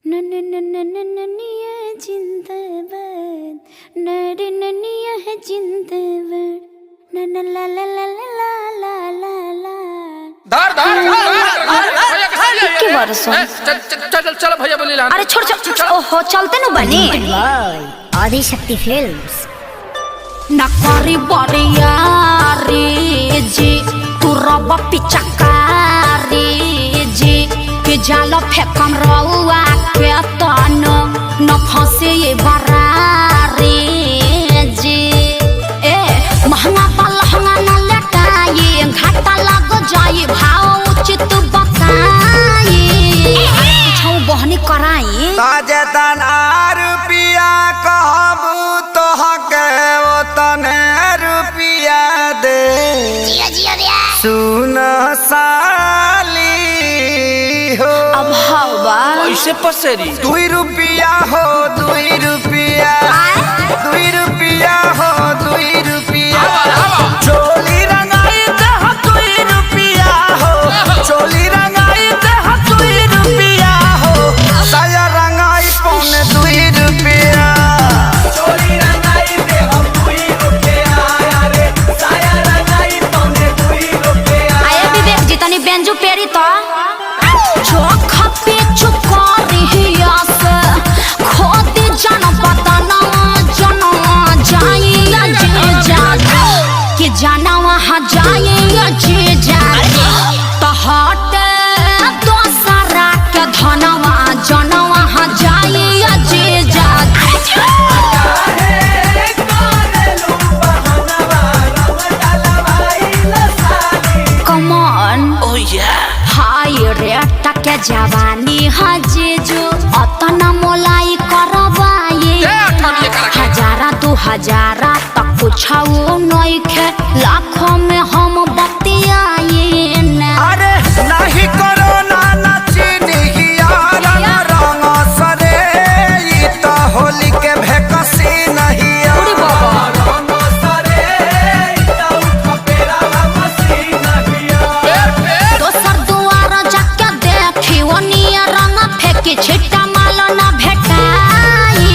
नन्निया जिंदाबाद, नन्निया है जिंदाबाद, नन्ना ला ला ला ला ला ला ला। धार धार चल भैया बोली ला। अरे छोड़ छोड़, ओहो चलते न बनी। आदिशक्ति फिल्म्स। नकारी बरिया रे जी, तू रब पिचकारी जी, के जाल फेकम रउआ के तन न फंसे ये बरारी जी। ए महंगा पलहंगा न लटाई, घाटा लग जाई, भाव उचित बताई, छौ बहनी कराई। ताजे तना रुपिया कहबू तो हके वो तने रुपिया दे। सुन साली हो अब हवा ऐसे पसेरी 2 रुपिया हो 2 रुपिया, 2 रुपिया हो 2 रुपिया। चोली रंगाई दे 2 रुपिया हो, चोली रंगाई दे 2 रुपिया हो, साया रंगाई पौने 2 रुपिया। चोली रंगाई दे 2 रुपिया रे, साया रंगाई पौने 2 रुपिया। आए विवेक जी तनी बेंजू पेरी तो जो खपे चुकारी हिया से खोदी जन बदना जन जाइए जे जागे कि जाना वहाँ जाइए जे जागे तो हट दोसरा के धनवा जन वहाँ जाइए जे जागे। Come on, oh yeah। हाय रे टके जवानी हजेजो अतना मोलाई करवाए, 1000 2000 तक कुछो नइखे, लाखों में हम बतियाए ना। अरे नहीं करो ना नचनिया रंग सरे, ई तो होली के भेकसी नहीं अरे बाबा रंग सरे, ई तो खपेरा मसी नहीं। दोसर दुआर जाके देखी ओनिया रंग फेंकी, छिट्टा माल ना भेटाई।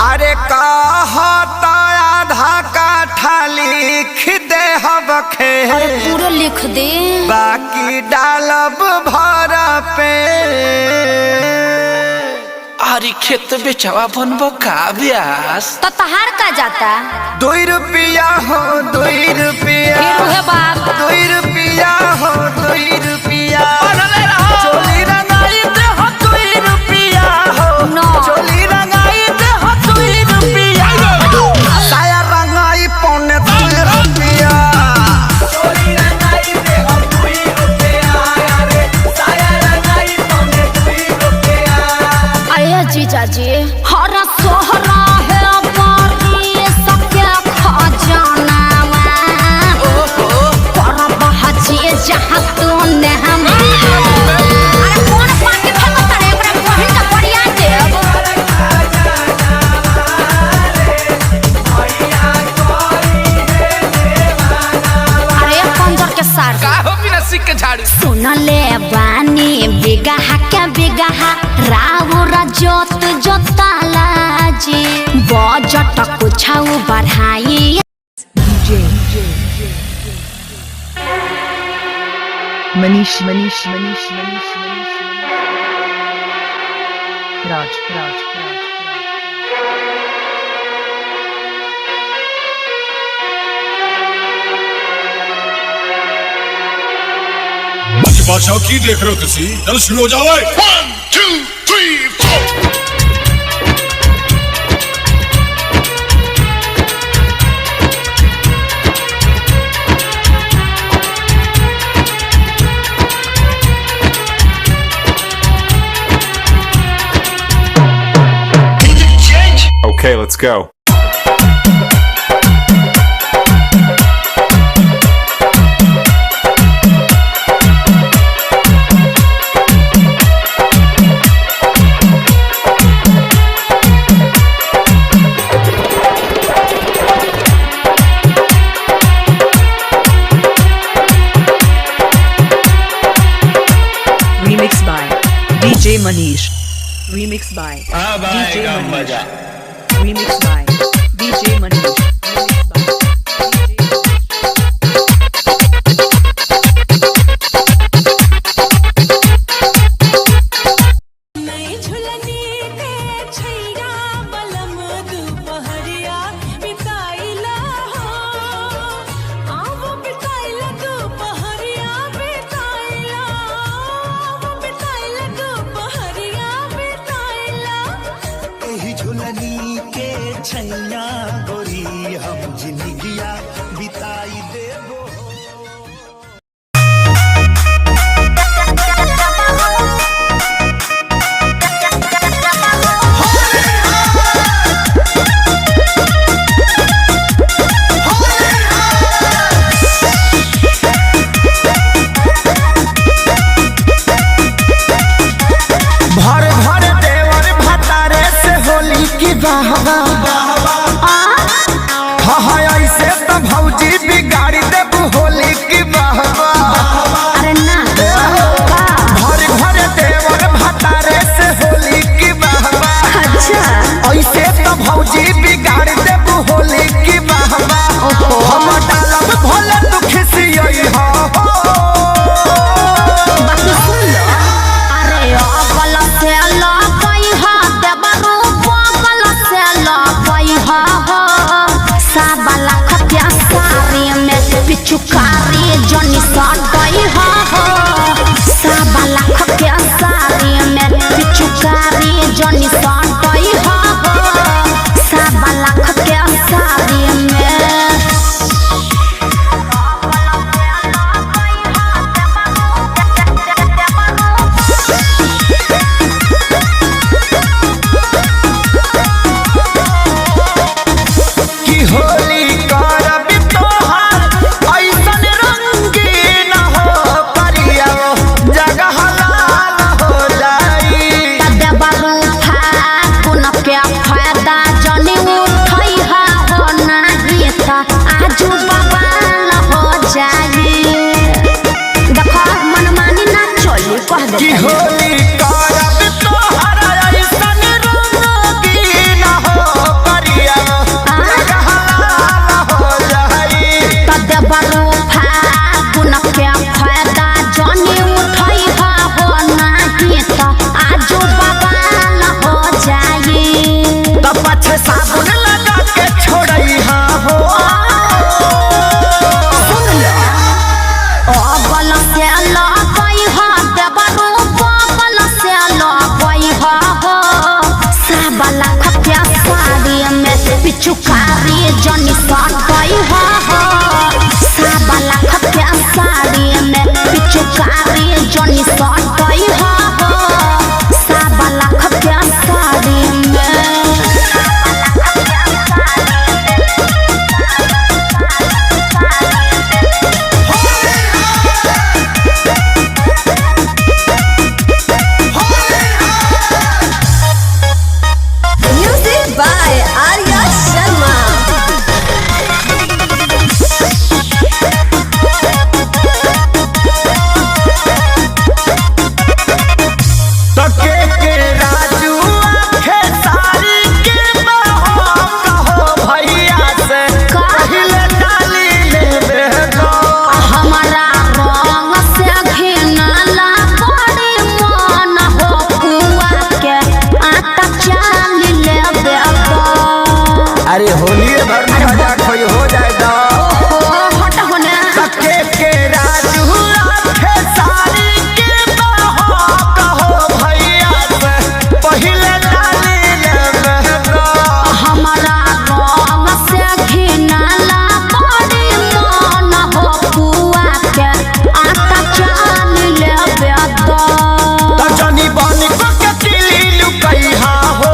अरे कहता आधा काठा लिख दे हबखे, अरे पूरा लिख दे। बाकी डालब भर पे। आरी खेत बेचवा बनबो का ब्यास। तो तहार का जाता 2 रुपिया हो 2 रुपिया, फिर है बाप 2 रुपिया हो 2 रुपिया। चोली रंगाई दे 2 रुपिया हो, No। चोली रंगाई दे 2 रुपिया, साया रंगाई पौने 2 रुपिया। चोली रंगाई दे 2 रुपिया रे, साया रंगाई पौने 2 रुपिया। आया जीजा जी हरा सोहरा है बारी सबके खजानावा, पर बहजी जहाँ तूने हम। अरे कौन पाके फेंको तारे एकरा बहिन का बढ़िया देव। अरे पंजर के सार का हो बिना सिक के झाड़ू। सुन ले बानी बिगहा के बिगहा राउर जोत जोताला जी, बजट कुछौ बढ़ाई। Manish Raj बादशाह की देख रहे हो तुसी? चलो शुरू हो जाओ। 1 2 3 4। Okay, let's go. Remix by DJ DJ Manish. Remix by DJ Manish. Remix by DJ Manish. झुलनी के छैया गोरी हम जिंदगिया बिताई देबो। ऐसे तो भौजी बिगाड़ी देबू होली की बहवा। अरे ना भर भर देवर भतारे से होली की बहवा। अच्छा ऐसे तो भौजी बिगाड़ी देबू होली की बहवा। हम डालब भोले तू खिसियई हो। बात सुन लो। अरे अगल से लपई हा देबरू बगल से लपई हा साबा लाख क्या सारी में पिचुकारी जनी सटई हा साबा लाख क्या सारी में पिचुकारी जनी सटई हा साबा लाख क्या सारी में की होली करब तोहरा ऐसन रंगीन हो करिया जगहलाल हो जाई। तदेबरू फागुन के फायदा जनी उठई हो नाही त आजू बवाल हो जाई। त पछे साबुन लगा के छोड़ई हा हो। सुन लो अगल से लपई हा देबरू बगल से लपई हा साबा लाख क्या साड़ी में पिचुकारी जनी सटई हा साबा लाख क्या साड़ी में पिचुकारी जनी सटई हा साबा लाख क्या साड़ी में Music by Arya Sharma. अरे होली भर में मजाक हो जाएगा। हट होना सके के राजू आखे सारी के कहो भैया से पहले डाली ले बहना। हमारा रंग से घिनाला बड़ी मन हो पुआ के आटा चाल ले बेदा त जनी बन को के तिली लुकई हा हो।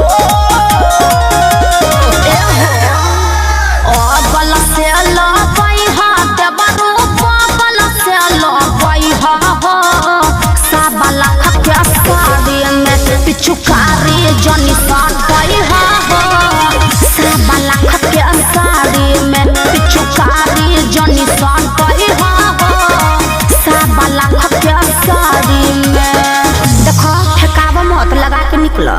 अगल से लपई हा देबरू बगल से लपई हा साबा लाख के साड़ी में पिचुकारी जनी सटई हा साबा लाख के साड़ी में पिचुकारी जनी सटई हा साबा लाख के साड़ी में देखो ठेकावा निकला।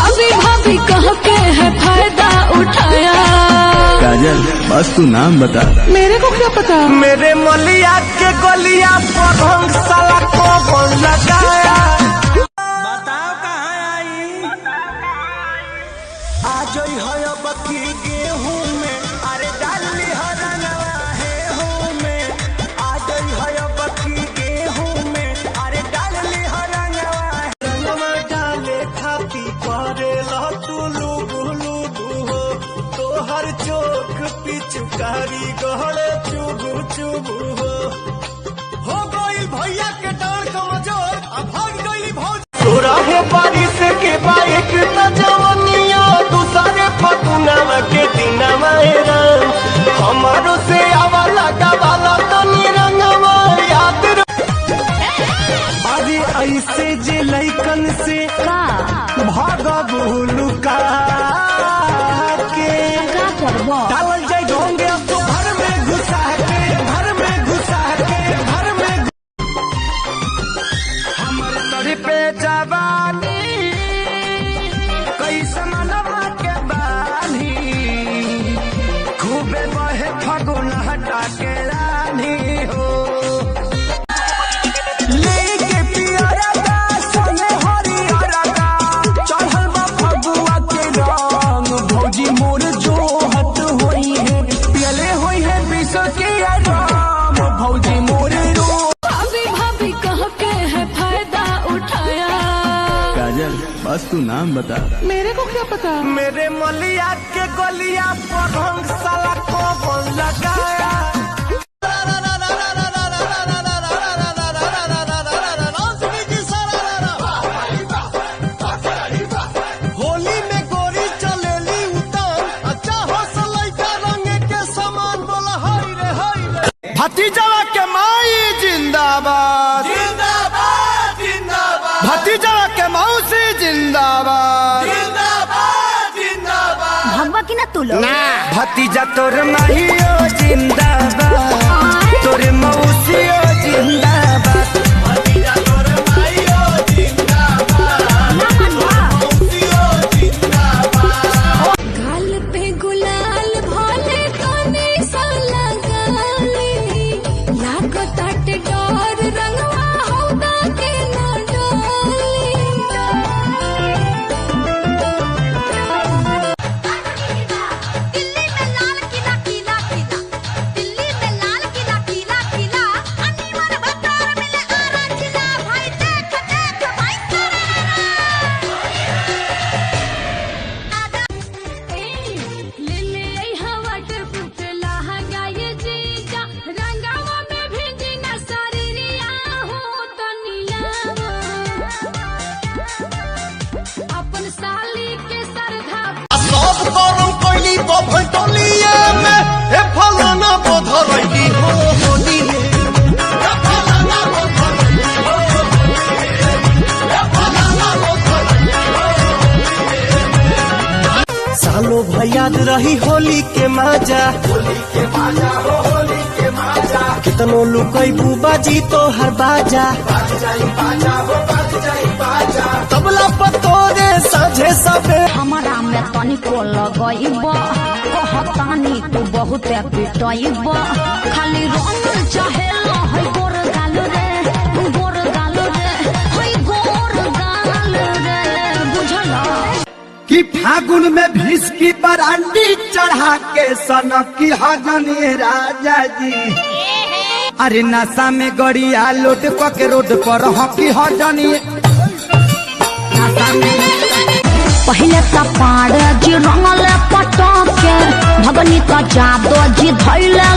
अभी भाभी कह के है फायदा उठाया। काजल बस तू नाम बता। मेरे को क्या पता। मेरे मलिया के गलिया पर हम साला को लगाया। बताओ कहाँ आई आज है बकी गेहूं में। अरे डाली हरनवा है हूं में। आज है बकी गेहूं में। अरे डाली हरनवा रंगवा डाले खाती करे लतू लुबू लुबू हो। तोहर चोख पिचकारी गहरे चुबू चुबू हो गई भैया के डांड कमजोर अब भाग गई भौज। तोरा है बारिश के बाइक न जवनिया दूसरे फगुनवा के दिनवा राम। हमारो से आवाला गवाला तनी रंगवा याद। अरे ऐसे जे लइकन से भागबू लुका के डालल जाए ढोंगे तो घर में घुसा के घर में घुसा के घर में। हमर तोरी पे जवानी कैसे मनवा के बानी। खूबे बहे फगुन हटा के रानी हो। लेके पियरा का सोने हरियरा का चढ़ल बा फगुआ के रंग। भौजी मोर जो हत होई है पियले होई है विष के राम। भौजी मोर रो अभी भाभी कह के है फायदा उठाया। काजल बस तू नाम बता। मेरे को क्या पता। मेरे मलिया के गलिया पर हम साला को लगाया। होली में गोरी चलेली उतार। अच्छा हो सलाइका रंग के समान बोला हाय रे हाय रे। भतीजवा के माई जिंदाबाद जिंदाबाद जिंदाबाद। भतीजवा के मौसी जिंदाबाद जिंदाबाद जिंदाबाद। भगवा की ना तू लोग। भतीजा तोर माहियो जिंदाबाद तोर मौसियो जिंदाबाद। भतीजा तोर माहियो जिंदाबाद मौसियो जिंदाबाद। गाल पे गुलाल भोले कोने सा लगाले। लागो तट डोर रंगवा होदा के ना डोली। दिल्ली में लाल किला किला किला। दिल्ली में लाल किला किला किला। अनिमर भतार मिले आरा जिला। भाई देख देख भाई तेरा। ले ले हवा के पुतला गाये जीजा। रंगावा में भेजी ना सारिया हो तो नीलावा। अपन साली के सरधा सब करम कोइली बभटोलिए में ए फलाना बधरई हो होली में। ए फलाना बधरई हो ए फलाना बधरई हो। सालो भैयाद रही होली के माजा। होली के माजा हो होली के माजा। कितनो लुकई बुबाजी तो हर बाजा। बाज जाई बाजा हो बाज जाई बाजा। तबला पतोरे साझे सबे। हमारा में तनिको लगइब कहतानी तू बहुत पिटइब। खाली रंग चाहेला है गोर गाल रे गोर गाल रे है गोर गाल रे बुझला। कि फागुन में भीष की बरांडी चढ़ा के सनकी हजनी राजा जी। अरे नशा में गड़िया लोट के रोड पर हकी हजनी। पहले तो पाड़ जी रंगल पटके भगनी तो जादो जी धैले